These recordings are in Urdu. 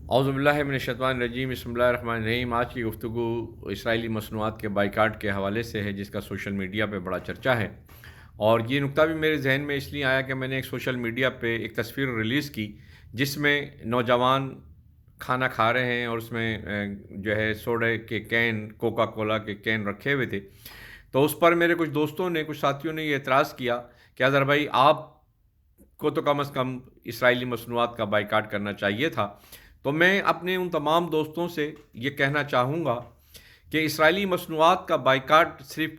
اعوذ باللہ من الشیطان الرجیم، بسم اللہ الرحمن الرحیم۔ آج کی گفتگو اسرائیلی مصنوعات کے بائیکاٹ کے حوالے سے ہے، جس کا سوشل میڈیا پہ بڑا چرچا ہے۔ اور یہ نکتہ بھی میرے ذہن میں اس لیے آیا کہ میں نے ایک سوشل میڈیا پہ ایک تصویر ریلیز کی، جس میں نوجوان کھانا کھا رہے ہیں اور اس میں جو ہے سوڈے کے کین، کوکا کولا کے کین رکھے ہوئے تھے۔ تو اس پر میرے کچھ دوستوں نے، کچھ ساتھیوں نے یہ اعتراض کیا کہ اظہر بھائی، آپ کو تو کم از کم اسرائیلی مصنوعات کا بائیکاٹ کرنا چاہیے تھا۔ تو میں اپنے ان تمام دوستوں سے یہ کہنا چاہوں گا کہ اسرائیلی مصنوعات کا بائیکاٹ صرف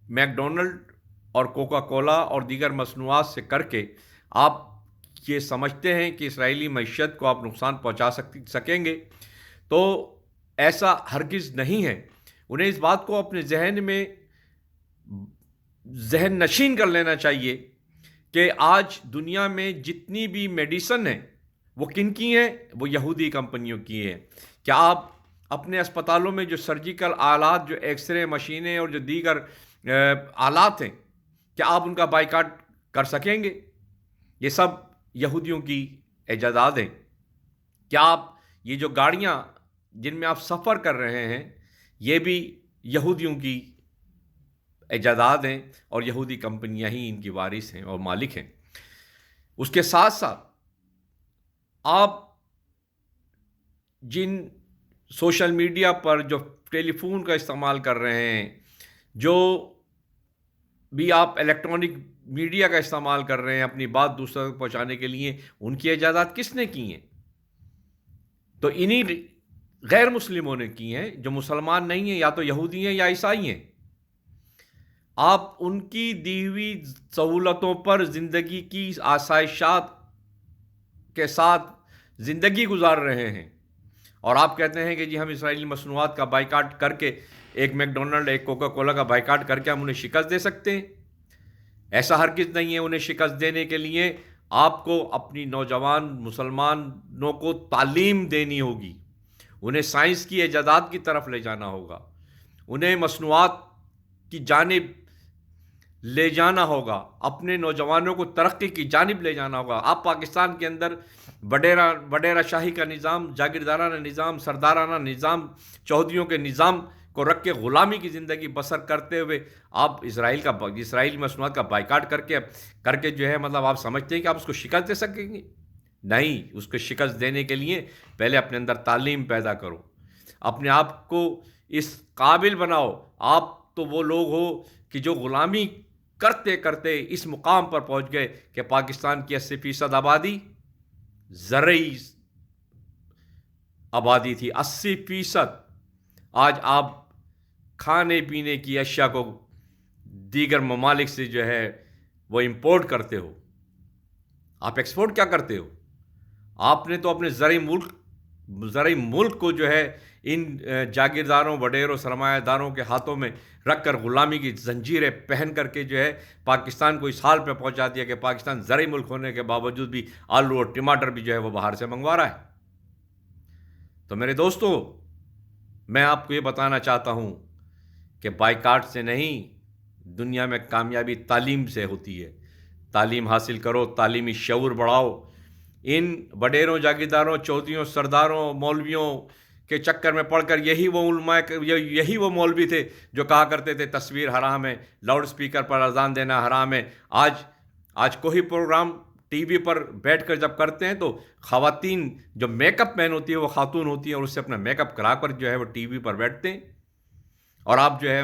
میک ڈونلڈ اور کوکا کولا اور دیگر مصنوعات سے کر کے آپ یہ سمجھتے ہیں کہ اسرائیلی معیشت کو آپ نقصان پہنچا سکیں گے، تو ایسا ہرگز نہیں ہے۔ انہیں اس بات کو اپنے ذہن میں ذہن نشین کر لینا چاہیے کہ آج دنیا میں جتنی بھی میڈیسن ہیں وہ کن کی ہیں؟ وہ یہودی کمپنیوں کی ہیں۔ کیا آپ اپنے اسپتالوں میں جو سرجیکل آلات، جو ایکس رے مشینیں اور جو دیگر آلات ہیں، کیا آپ ان کا بائیکاٹ کر سکیں گے؟ یہ سب یہودیوں کی ایجادات ہیں۔ کیا آپ یہ جو گاڑیاں جن میں آپ سفر کر رہے ہیں، یہ بھی یہودیوں کی ایجادات ہیں اور یہودی کمپنیاں ہی ان کی وارث ہیں اور مالک ہیں۔ اس کے ساتھ ساتھ آپ جن سوشل میڈیا پر جو ٹیلی فون کا استعمال کر رہے ہیں، جو بھی آپ الیکٹرانک میڈیا کا استعمال کر رہے ہیں اپنی بات دوسروں تک پہنچانے کے لیے، ان کی ایجادات کس نے کی ہیں؟ تو انہی غیر مسلموں نے کی ہیں، جو مسلمان نہیں ہیں، یا تو یہودی ہیں یا عیسائی ہیں۔ آپ ان کی دی ہوئی سہولتوں پر زندگی کی آسائشات کے ساتھ زندگی گزار رہے ہیں، اور آپ کہتے ہیں کہ جی ہم اسرائیلی مصنوعات کا بائیکاٹ کر کے، ایک میک ڈونلڈ، ایک کوکا کولا کا بائیکاٹ کر کے ہم انہیں شکست دے سکتے ہیں۔ ایسا ہرگز نہیں ہے۔ انہیں شکست دینے کے لیے آپ کو اپنی نوجوان مسلمانوں کو تعلیم دینی ہوگی، انہیں سائنس کی ایجادات کی طرف لے جانا ہوگا، انہیں مصنوعات کی جانب لے جانا ہوگا، اپنے نوجوانوں کو ترقی کی جانب لے جانا ہوگا۔ آپ پاکستان کے اندر وڈیرا شاہی کا نظام، جاگیردارانہ نظام، سردارانہ نظام، چودھریوں کے نظام کو رکھ کے غلامی کی زندگی بسر کرتے ہوئے آپ اسرائیلی مصنوعات کا بائیکاٹ کر کے جو ہے مطلب آپ سمجھتے ہیں کہ آپ اس کو شکست دے سکیں گے؟ نہیں، اس کو شکست دینے کے لیے پہلے اپنے اندر تعلیم پیدا کرو، اپنے آپ کو اس قابل بناؤ۔ آپ تو وہ لوگ ہو کہ جو غلامی کرتے کرتے اس مقام پر پہنچ گئے کہ پاکستان کی 80% آبادی زرعی آبادی تھی، 80%۔ آج آپ کھانے پینے کی اشیاء کو دیگر ممالک سے جو ہے وہ امپورٹ کرتے ہو۔ آپ ایکسپورٹ کیا کرتے ہو؟ آپ نے تو اپنے زرعی ملک کو جو ہے ان جاگیرداروں، وڈیروں، سرمایہ داروں کے ہاتھوں میں رکھ کر غلامی کی زنجیریں پہن کر کے جو ہے پاکستان کو اس حال پہ پہنچا دیا کہ پاکستان زرعی ملک ہونے کے باوجود بھی آلو اور ٹماٹر بھی جو ہے وہ باہر سے منگوا رہا ہے۔ تو میرے دوستو، میں آپ کو یہ بتانا چاہتا ہوں کہ بائیکاٹ سے نہیں، دنیا میں کامیابی تعلیم سے ہوتی ہے۔ تعلیم حاصل کرو، تعلیمی شعور بڑھاؤ۔ ان وڈیروں، جاگیرداروں، چودھریوں، سرداروں، مولویوں کے چکر میں پڑھ کر یہی وہ مولوی تھے جو کہا کرتے تھے تصویر حرام ہے، لاؤڈ سپیکر پر اذان دینا حرام ہے۔ آج کوئی پروگرام ٹی وی پر بیٹھ کر جب کرتے ہیں تو خواتین جو میک اپ مین ہوتی ہے وہ خاتون ہوتی ہیں، اور اس سے اپنا میک اپ کرا کر جو ہے وہ ٹی وی پر بیٹھتے ہیں، اور آپ جو ہے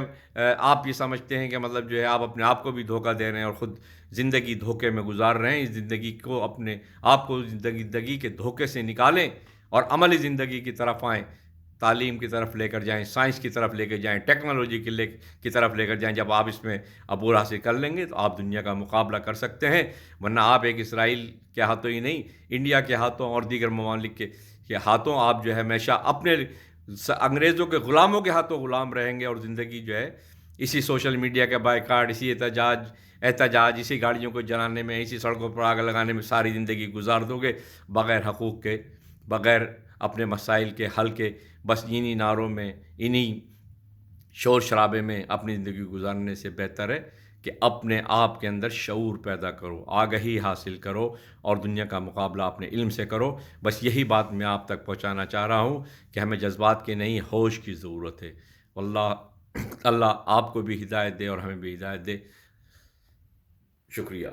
آپ یہ سمجھتے ہیں کہ مطلب جو ہے آپ اپنے آپ کو بھی دھوکہ دے رہے ہیں اور خود زندگی دھوکے میں گزار رہے ہیں۔ اس زندگی کو اپنے آپ کو زندگی کے دھوکے سے نکالیں اور عملی زندگی کی طرف آئیں، تعلیم کی طرف لے کر جائیں، سائنس کی طرف لے کر جائیں، ٹیکنالوجی کی طرف لے کر جائیں۔ جب آپ اس میں عبور حاصل کر لیں گے تو آپ دنیا کا مقابلہ کر سکتے ہیں، ورنہ آپ ایک اسرائیل کے ہاتھوں ہی نہیں، انڈیا کے ہاتھوں اور دیگر ممالک کے ہاتھوں آپ جو ہے ہمیشہ اپنے انگریزوں کے غلاموں کے ہاتھوں غلام رہیں گے، اور زندگی جو ہے اسی سوشل میڈیا کے بائیکاٹ، اسی احتجاج، اسی گاڑیوں کو جلانے میں، اسی سڑکوں پر آگ لگانے میں ساری زندگی گزار دو گے، بغیر حقوق کے، بغیر اپنے مسائل کے حل کے، بس انہی نعروں میں، انہی شور شرابے میں اپنی زندگی گزارنے سے بہتر ہے کہ اپنے آپ کے اندر شعور پیدا کرو، آگہی حاصل کرو اور دنیا کا مقابلہ اپنے علم سے کرو۔ بس یہی بات میں آپ تک پہنچانا چاہ رہا ہوں کہ ہمیں جذبات کی نہیں، ہوش کی ضرورت ہے۔ اللہ آپ کو بھی ہدایت دے اور ہمیں بھی ہدایت دے۔ شکریہ۔